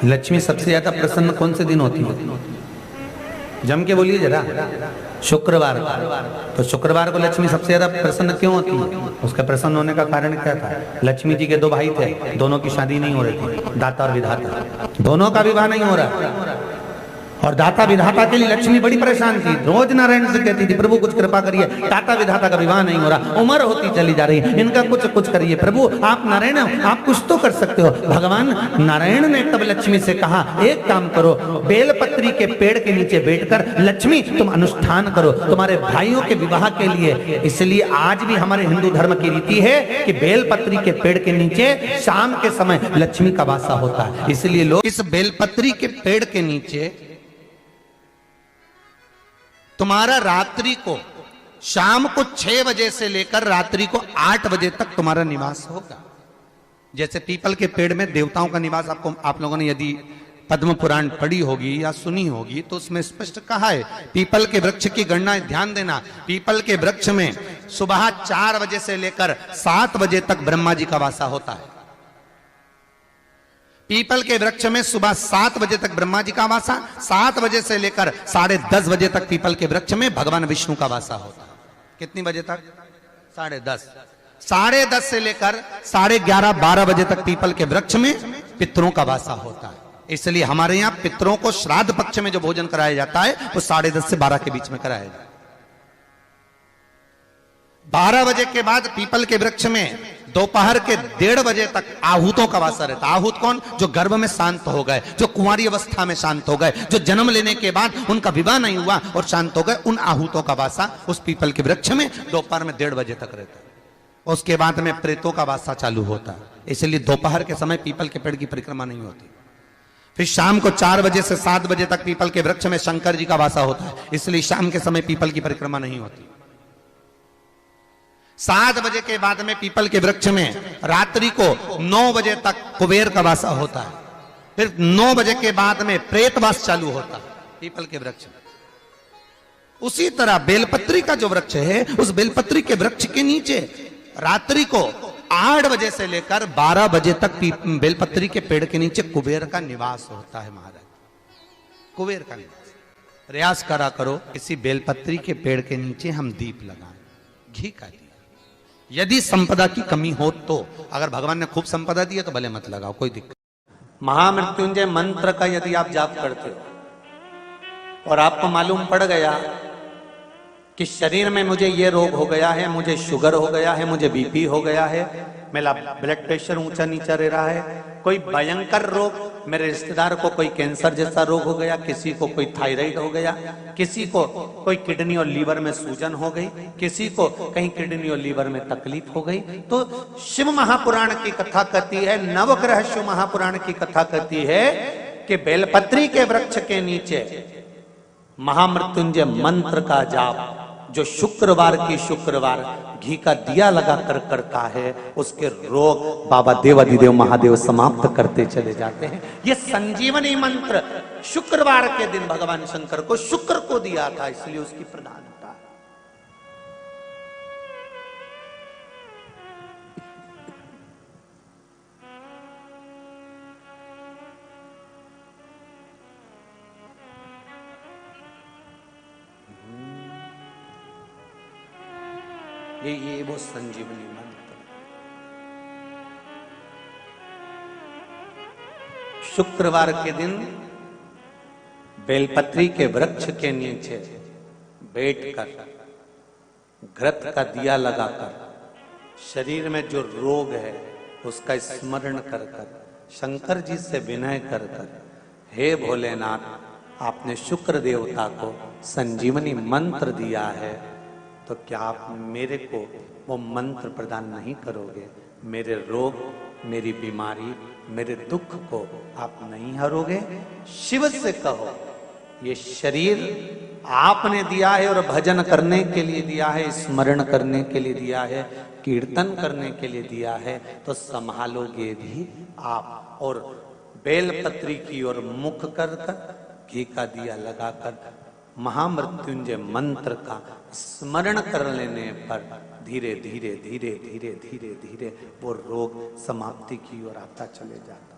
लक्ष्मी सबसे ज्यादा प्रसन्न कौन से दिन होती है? जम के बोलिए जरा। शुक्रवार। तो शुक्रवार को लक्ष्मी सबसे ज्यादा प्रसन्न क्यों होती है? उसका प्रसन्न होने का कारण क्या था? लक्ष्मी जी के दो भाई थे, दोनों की शादी नहीं हो रही थी, दाता और विधाता, दोनों का विवाह नहीं हो रहा। और दाता विधाता के लिए लक्ष्मी बड़ी परेशान थी, रोज नारायण से कहती थी प्रभु कुछ कृपा करिए, दाता विधाता का विवाह नहीं हो रहा, उम्र होती चली जा रही है, इनका कुछ करिए प्रभु, आप नारायण आप कुछ तो कर सकते हो। भगवान नारायण ने तब लक्ष्मी से कहा एक काम करो, बेलपत्री के पेड़ के नीचे बैठकर लक्ष्मी तुम अनुष्ठान करो तुम्हारे भाइयों के विवाह के लिए। इसलिए आज भी हमारे हिंदू धर्म की रीति है कि बेलपत्री के पेड़ के नीचे शाम के समय लक्ष्मी का वासा होता है। इसलिए लोग इस बेलपत्री के पेड़ के नीचे तुम्हारा रात्रि को शाम को 6 बजे से लेकर रात्रि को 8 बजे तक तुम्हारा निवास होगा। जैसे पीपल के पेड़ में देवताओं का निवास, आपको आप लोगों ने यदि पद्म पुराण पढ़ी होगी या सुनी होगी तो उसमें स्पष्ट कहा है, पीपल के वृक्ष की गणना ध्यान देना, पीपल के वृक्ष में सुबह 4 बजे से लेकर 7 बजे तक ब्रह्मा जी का वासा होता है। पीपल के वृक्ष में सुबह 7 बजे तक ब्रह्मा जी का वासा, 7 बजे से लेकर 10:30 बजे तक पीपल के वृक्ष में भगवान विष्णु का वासा होता है। कितनी बजे तक? 10:30। 10:30 से लेकर 11:30 12 बजे तक पीपल के वृक्ष में पितरों का वासा होता है। इसलिए हमारे यहाँ पितरों को श्राद्ध पक्ष में जो भोजन कराया जाता है वो 10:30 से 12 के बीच में कराया जाता है। 12 बजे के बाद पीपल के वृक्ष में दोपहर के 1:30 बजे तक आहूतों का वासा रहता है। आहूत कौन? जो गर्भ में शांत हो गए, जो कुंवारी अवस्था में शांत हो गए, जो जन्म लेने के बाद उनका विवाह नहीं हुआ और शांत हो गए, उन आहूतों का वासा उस पीपल के वृक्ष में दोपहर में 1:30 बजे तक रहता है। उसके बाद में प्रेतों का वासा चालू होता है। इसलिए दोपहर के समय पीपल के पेड़ की परिक्रमा नहीं होती। फिर शाम को 4 बजे से 7 बजे तक पीपल के वृक्ष में शंकर जी का वासा होता है। इसलिए शाम के समय पीपल की परिक्रमा नहीं होती। 7 बजे के बाद में पीपल के वृक्ष में रात्रि को 9 बजे तक कुबेर का वासा होता है। फिर 9 बजे के बाद में प्रेतवास चालू होता है पीपल के वृक्ष में। उसी तरह बेलपत्री का जो वृक्ष है, उस बेलपत्री के वृक्ष के नीचे रात्रि को 8 बजे से लेकर 12 बजे तक बेलपत्री के पेड़ के नीचे कुबेर का निवास होता है। महाराज कुबेर का निवास। प्रयास करा करो किसी बेलपत्री के पेड़ के नीचे हम दीप लगाएं, घी का दीप। यदि संपदा की कमी हो तो, अगर भगवान ने खूब संपदा दी है तो भले मत लगाओ, कोई दिक्कत। महामृत्युंजय मंत्र का यदि आप जाप करते हो और आपको मालूम पड़ गया कि शरीर में मुझे ये रोग हो गया है, मुझे शुगर हो गया है, मुझे बीपी हो गया है, मेरा ब्लड प्रेशर ऊंचा नीचा रह रहा है, कोई भयंकर रोग, मेरे रिश्तेदार को कोई कैंसर जैसा रोग हो गया, किसी को कोई थायराइड हो गया, किसी को कोई किडनी और लीवर में सूजन हो गई, किसी को कहीं किडनी और लीवर में तकलीफ हो गई, तो शिव महापुराण की कथा कहती है, नवग्रह शिव महापुराण की कथा कहती है कि बेलपत्री के वृक्ष के नीचे महामृत्युंजय मंत्र का जाप जो शुक्रवार की शुक्रवार घी का दिया लगा कर करता है, उसके रोग बाबा देवाधिदेव महादेव समाप्त करते चले जाते हैं। ये संजीवनी मंत्र शुक्रवार के दिन भगवान शंकर को शुक्र को दिया था, इसलिए उसकी प्रधानता। ये वो संजीवनी मंत्र। शुक्रवार के दिन बेलपत्री के वृक्ष के नीचे बैठकर घृत का दिया लगाकर शरीर में जो रोग है उसका स्मरण कर कर शंकर जी से विनय कर कर, हे भोलेनाथ, आपने शुक्र देवता को संजीवनी मंत्र दिया है, तो क्या आप मेरे को वो मंत्र प्रदान नहीं करोगे? मेरे रोग, मेरी बीमारी, मेरे दुख को आप नहीं हरोगे? शिव से कहो, ये शरीर आपने दिया है और भजन करने के लिए दिया है, स्मरण करने के लिए दिया है, कीर्तन करने के लिए दिया है, तो संभालोगे भी आप। और बेलपत्री की ओर मुख कर कर घी का दिया लगाकर महामृत्युंजय मंत्र का स्मरण कर लेने पर धीरे धीरे धीरे धीरे धीरे धीरे वो रोग समाप्ति की ओर आता चले जाता।